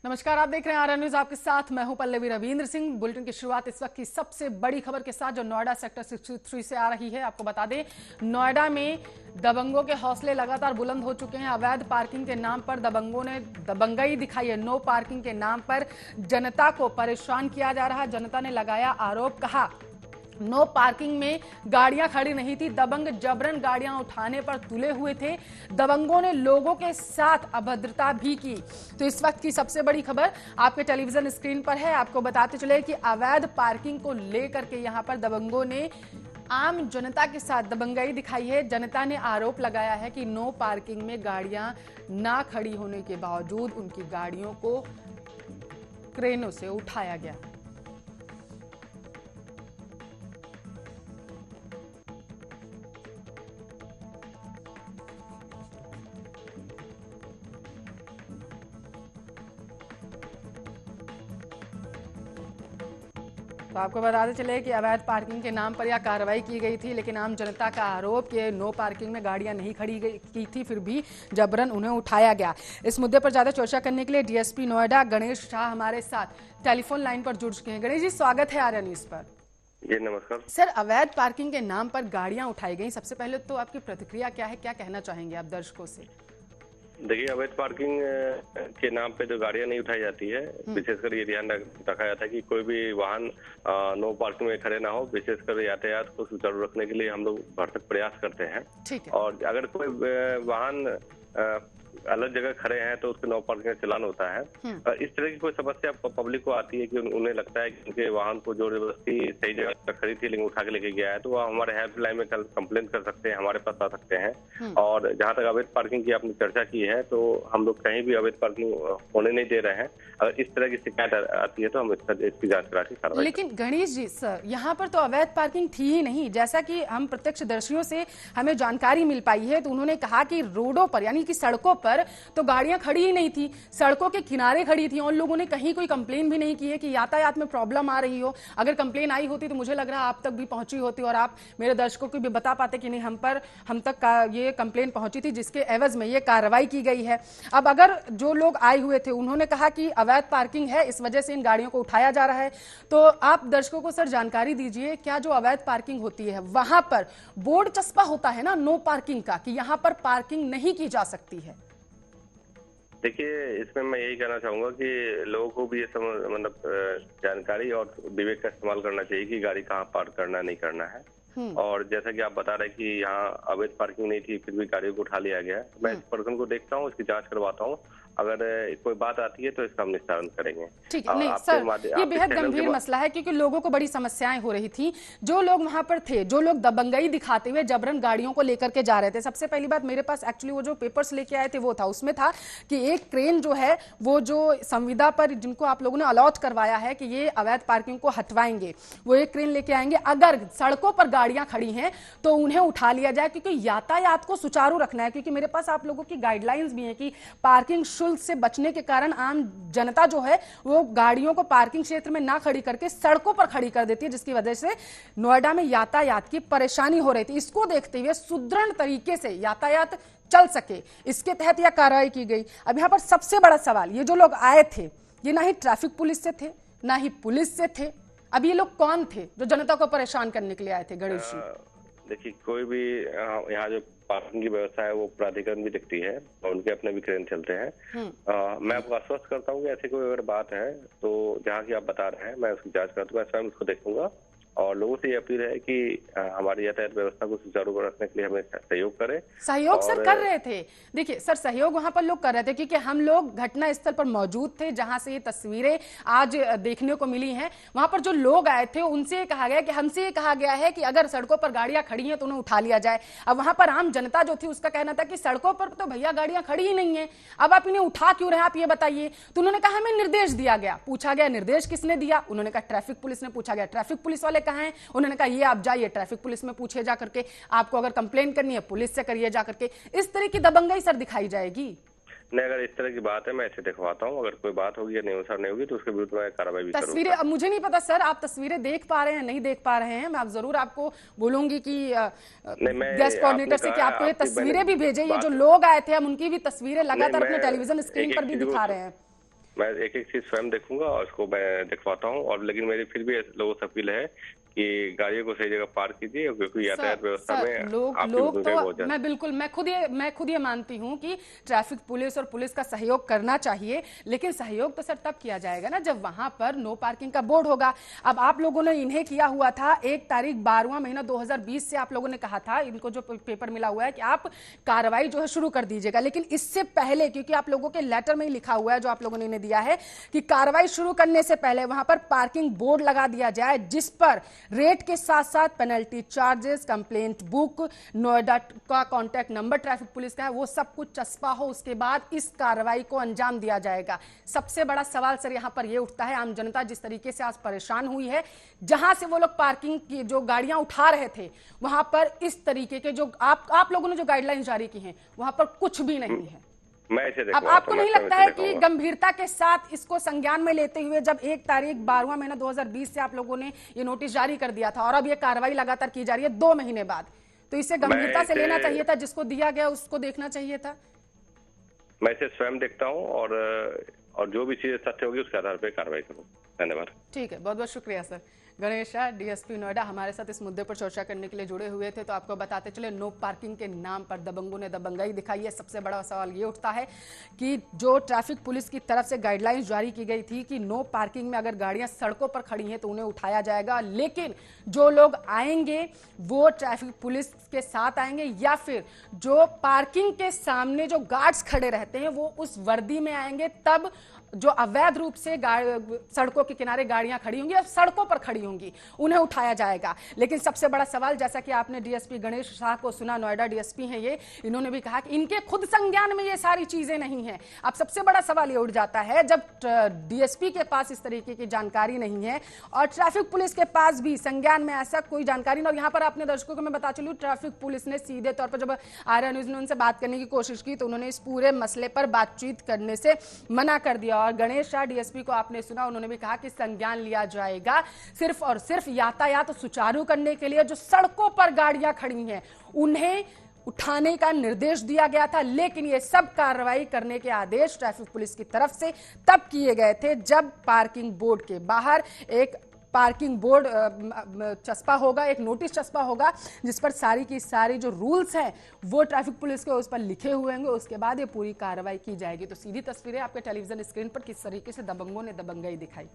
नमस्कार, आप देख रहे हैं आरएन न्यूज। आपके साथ मैं हूं पल्लवी रविंद्र सिंह। बुलेटिन की शुरुआत इस वक्त की सबसे बड़ी खबर के साथ जो नोएडा सेक्टर 63 से आ रही है। आपको बता दें, नोएडा में दबंगों के हौसले लगातार बुलंद हो चुके हैं। अवैध पार्किंग के नाम पर दबंगों ने दबंगई दिखाई है। नो पार्किंग के नाम पर जनता को परेशान किया जा रहा है। जनता ने लगाया आरोप, कहा नो पार्किंग में गाड़ियां खड़ी नहीं थी, दबंग जबरन गाड़ियां उठाने पर तुले हुए थे। दबंगों ने लोगों के साथ अभद्रता भी की। तो इस वक्त की सबसे बड़ी खबर आपके टेलीविजन स्क्रीन पर है। आपको बताते चले कि अवैध पार्किंग को लेकर के यहां पर दबंगों ने आम जनता के साथ दबंगई दिखाई है। जनता ने आरोप लगाया है कि नो पार्किंग में गाड़ियां ना खड़ी होने के बावजूद उनकी गाड़ियों को क्रेनों से उठाया गया। तो आपको बताते चले कि अवैध पार्किंग के नाम पर यह कार्रवाई की गई थी, लेकिन आम जनता का आरोप कि नो पार्किंग में गाड़ियां नहीं खड़ी की थी, फिर भी जबरन उन्हें उठाया गया। इस मुद्दे पर ज्यादा चर्चा करने के लिए डीएसपी नोएडा गणेश शाह हमारे साथ टेलीफोन लाइन पर जुड़ चुके हैं। गणेश जी, स्वागत है आरएन न्यूज पर। जी नमस्कार सर, अवैध पार्किंग के नाम पर गाड़ियां उठाई गई, सबसे पहले तो आपकी प्रतिक्रिया क्या है, क्या कहना चाहेंगे आप दर्शकों से? देखिए, अवैध पार्किंग के नाम पे जो गाड़ियां नहीं उठाई जाती है, विशेषकर ये ध्यान रखा जाता है कि कोई भी वाहन नो पार्किंग में खड़े ना हो। विशेषकर यातायात को सुचारू रखने के लिए हम लोग भरसक प्रयास करते हैं। ठीक है। और अगर कोई वाहन अलग जगह खड़े हैं तो उसके नो पार्किंग का चालान होता है। इस तरह की कोई समस्या पब्लिक को आती है कि उन्हें लगता है कि उनके वाहन को जोर जबरदस्ती सही जगह पर खड़ी थी लेकिन उठा के लेके गया है, तो वो हमारे हेल्पलाइन में कल कंप्लेन कर सकते हैं, हमारे पास आ सकते हैं। और जहां तक अवैध पार्किंग की आपने चर्चा की है, तो हम लोग कहीं भी अवैध पार्किंग होने नहीं दे रहे हैं। अगर इस तरह की शिकायत आती है तो हम इसकी जांच करा के कार्रवाई। लेकिन गणेश जी सर, यहाँ पर तो अवैध पार्किंग थी ही नहीं। जैसा कि हम प्रत्यक्षदर्शियों से हमें जानकारी मिल पाई है, तो उन्होंने कहा कि रोडों पर यानी कि सड़कों पर तो गाड़ियां खड़ी ही नहीं थी, सड़कों के किनारे खड़ी थी। और लोगों ने कहीं कोई कंप्लेन भी नहीं की है कि यातायात में प्रॉब्लम आ रही हो। अगर कंप्लेन आई होती तो मुझे लग रहा है आप तक भी पहुंची होती और आप मेरे दर्शकों को भी बता पाते कि नहीं, हम तक ये कंप्लेन पहुंची थी, जिसके एवज में ये कार्रवाई की गई है। अब अगर जो लोग आए हुए थे उन्होंने कहा कि अवैध पार्किंग है, इस वजह से इन गाड़ियों को उठाया जा रहा है, तो आप दर्शकों को सर जानकारी दीजिए, क्या जो अवैध पार्किंग होती है वहां पर बोर्ड चस्पा होता है ना नो पार्किंग का, कि यहां पर पार्किंग नहीं की जा सकती है? देखिए, इसमें मैं यही कहना चाहूंगा कि लोगों को भी ये मतलब जानकारी और विवेक का इस्तेमाल करना चाहिए कि गाड़ी कहाँ पार्क करना नहीं करना है। और जैसा कि आप बता रहे हैं कि यहाँ अवैध पार्किंग नहीं थी फिर भी गाड़ियों को उठा लिया गया, मैं इस पर्सन को देखता हूँ, इसकी जांच करवाता हूँ। अगर कोई बात आती है तो इसका हम निस्तारण करेंगे। ठीक है। नहीं सर, ये बेहद गंभीर मसला है, क्योंकि लोगों को बड़ी समस्याएं हो रही थी। जो लोग वहां पर थे, जो लोग दबंगई दिखाते हुए जबरन गाड़ियों को लेकर के जा रहे थे, सबसे पहली बात मेरे पास एक्चुअली वो जो पेपर्स लेके आए थे वो था, उसमें था कि एक क्रेन जो है वो जो संविदा पर जिनको आप लोगों ने अलॉट करवाया है कि ये अवैध पार्किंग को हटवाएंगे, वो एक क्रेन लेके आएंगे। अगर सड़कों पर गाड़ियां खड़ी हैं तो उन्हें उठा लिया जाए, क्योंकि यातायात को सुचारू रखना है। क्योंकि मेरे पास आप लोगों की गाइडलाइंस भी है कि पार्किंग शुल्क से बचने के कारण आम जनता जो है वो गाड़ियों को पार्किंग क्षेत्र में ना खड़ी करके सड़कों पर खड़ी कर देती है, जिसकी वजह से नोएडा में यातायात की परेशानी हो रही थी। इसको देखते हुए सुदृढ़ तरीके से यातायात चल सके, इसके तहत यह कार्रवाई की गई। अब यहां पर सबसे बड़ा सवाल, ये जो लोग आए थे ये ना ही ट्रैफिक पुलिस से थे ना ही पुलिस से थे। अब ये लोग कौन थे जो जनता को परेशान करने के लिए आए थे गणेश जी? देखिए, कोई भी यहाँ जो पार्किंग की व्यवस्था है वो प्राधिकरण भी दिखती है और उनके अपने भी क्रेन चलते हैं। मैं आपको आश्वस्त करता हूँ कि ऐसी कोई अगर बात है तो जहाँ की आप बता रहे हैं मैं उसकी जांच करता हूँ, मैं स्वयं उसको देखूंगा। और लोगों से ये अपील है कि हमारी यातायात व्यवस्था को सुचारू रखने के लिए हमें सहयोग करें। सहयोग सर कर रहे थे। देखिए सर, सहयोग वहां पर लोग कर रहे थे क्योंकि हम लोग घटना स्थल पर मौजूद थे, जहां से ये तस्वीरें आज देखने को मिली हैं। वहां पर जो लोग आए थे उनसे कहा गया कि हमसे ये कहा गया है कि अगर सड़कों पर गाड़ियां खड़ी हैं तो उन्हें उठा लिया जाए। अब वहां पर आम जनता जो थी उसका कहना था कि सड़कों पर तो भैया गाड़ियां खड़ी ही नहीं है, अब आप इन्हें उठा क्यों रहे, आप ये बताइए। तो उन्होंने कहा हमें निर्देश दिया गया। पूछा गया निर्देश किसने दिया, उन्होंने कहा ट्रैफिक पुलिस ने। पूछा गया ट्रैफिक पुलिस वाले कहाँ हैं, उन्होंने कहा ये आप जाइए ट्रैफिक पुलिस में पूछे जा करके, आपको अगर कंप्लेन करनी है पुलिस से करिए जा करके। इस तरह की दबंगई सर दिखाई जाएगी? नहीं, अगर इस तरह की बात है मैं ऐसे दिखवाता हूँ, अगर कोई बात होगी या नहीं होगी तो उसके विरुद्ध मैं कार्रवाई भी करूंगा। तस्वीरें अब मुझे नहीं पता सर, आप तस्वीरें देख पा रहे हैं नहीं देख पा रहे हैं, मैं आप जरूर आपको बोलूंगी कि गेस्ट कोऑर्डिनेटर से कि आपको ये तस्वीरें भी भेजे। ये जो लोग आए थे हम उनकी भी तस्वीरें लगातार अपने टेलीविजन स्क्रीन पर भी दिखा रहे हैं। मैं एक एक चीज स्वयं देखूंगा और उसको मैं दिखवाता हूँ। और लेकिन मेरी फिर भी लोगों से अपील है कि गाड़ियों को सही जगह पार्क कीजिए, क्योंकि यातायात व्यवस्था में लोग आपकी भूमिका बहुत तो ज्यादा। मैं खुद ये मानती हूँ कि ट्रैफिक पुलिस और पुलिस का सहयोग करना चाहिए, लेकिन सहयोग तो सर तब किया जाएगा ना जब वहां पर नो पार्किंग का बोर्ड होगा। अब आप लोगों ने इन्हें किया हुआ था 1 तारीख 12वां महीना 2020 से आप लोगों ने कहा था, इनको जो पेपर मिला हुआ है कि आप कार्रवाई जो है शुरू कर दीजिएगा, लेकिन इससे पहले क्योंकि आप लोगों के लेटर में ही लिखा हुआ है जो आप लोगों ने इन्हें दिया है कि कार्रवाई शुरू करने से पहले वहां पर पार्किंग बोर्ड लगा दिया जाए, जिस पर रेट के साथ साथ penalty charges, complaint book, Noida का कांटेक्ट नंबर ट्रैफिक पुलिस का है, वो सब कुछ चस्पा हो, उसके बाद इस कार्रवाई को अंजाम दिया जाएगा। सबसे बड़ा सवाल सर यहां पर यह उठता है, आम जनता जिस तरीके से आज परेशान हुई है, जहां से वो लोग पार्किंग की जो गाड़ियां उठा रहे थे वहां पर इस तरीके के जो आप लोगों ने जो गाइडलाइन जारी की हैं वहां पर कुछ भी नहीं है। मैं इसे अब आपको नहीं लगता है कि गंभीरता के साथ इसको संज्ञान में लेते हुए जब 1 तारीख 12वां महीना 2020 से आप लोगों ने ये नोटिस जारी कर दिया था और अब ये कार्रवाई लगातार की जा रही है 2 महीने बाद, तो इसे गंभीरता से लेना चाहिए था, जिसको दिया गया उसको देखना चाहिए था? मैं इसे स्वयं देखता हूँ और जो भी चीजें सत्य होगी उसके आधार पर कार्रवाई करूँ। धन्यवाद। ठीक है, बहुत बहुत शुक्रिया सर। गणेश शाह डीएसपी नोएडा हमारे साथ इस मुद्दे पर चर्चा करने के लिए जुड़े हुए थे। तो आपको बताते चले, नो पार्किंग के नाम पर दबंगों ने दबंगाई दिखाई है। सबसे बड़ा सवाल ये उठता है कि जो ट्रैफिक पुलिस की तरफ से गाइडलाइंस जारी की गई थी कि नो पार्किंग में अगर गाड़ियां सड़कों पर खड़ी हैं तो उन्हें उठाया जाएगा, लेकिन जो लोग आएंगे वो ट्रैफिक पुलिस के साथ आएंगे या फिर जो पार्किंग के सामने जो गार्ड्स खड़े रहते हैं वो उस वर्दी में आएंगे, तब जो अवैध रूप से सड़कों के किनारे गाड़ियां खड़ी होंगी या सड़कों पर खड़ी होंगी उन्हें उठाया जाएगा। लेकिन सबसे बड़ा सवाल, जैसा कि आपने डीएसपी गणेश शाह को सुना, नोएडा डीएसपी हैं ये, इन्होंने भी कहा कि इनके खुद संज्ञान में ये सारी चीजें नहीं है। अब सबसे बड़ा सवाल ये उठ जाता है, जब डीएसपी के पास इस तरीके की जानकारी नहीं है और ट्रैफिक पुलिस के पास भी संज्ञान में ऐसा कोई जानकारी नहीं, और यहां पर अपने दर्शकों को मैं बता चलूं, ट्रैफिक पुलिस ने सीधे तौर पर जब आर्या न्यूज ने उनसे बात करने की कोशिश की तो उन्होंने इस पूरे मसले पर बातचीत करने से मना कर दिया। और गणेश शाह डीएसपी को आपने सुना, उन्होंने भी कहा कि संज्ञान लिया जाएगा सिर्फ और सिर्फ यातायात सुचारू करने के लिए। जो सड़कों पर गाड़ियां खड़ी हैं उन्हें उठाने का निर्देश दिया गया था, लेकिन ये सब कार्रवाई करने के आदेश ट्रैफिक पुलिस की तरफ से तब किए गए थे जब पार्किंग बोर्ड के बाहर एक पार्किंग बोर्ड चस्पा होगा, एक नोटिस चस्पा होगा जिस पर सारी की सारी जो रूल्स हैं वो ट्रैफिक पुलिस के उस पर लिखे हुए होंगे। उसके बाद ये पूरी कार्रवाई की जाएगी। तो सीधी तस्वीरें आपके टेलीविजन स्क्रीन पर किस तरीके से दबंगों ने दबंगाई दिखाई।